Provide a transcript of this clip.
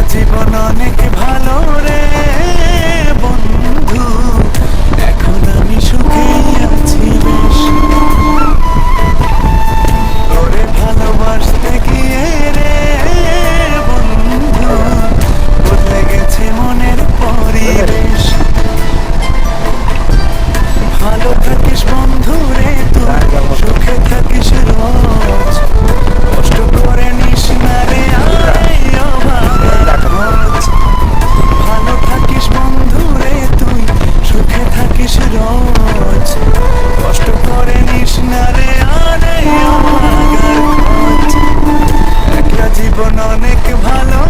জীবন অনেক ভালো রে বন্ধু, এখন আমি সুখেই আছি বেশ। তোরে ভালোবাসতে গিয়ে রে বন্ধু, বদলে গেছে মনের পরিবেশ। ভালো থাকিস বন্ধু রে তুই, সুখে থাকিস রোজ, কষ্ট করে নিস না রে আয় অভাগার খোঁজ। ভালো থাকিস বন্ধু রে তুই, সুখে থাকিস রোজ, কষ্ট করে নিস না রে আয় অভাগার খোঁজ। একটা জীবন অনেক ভালো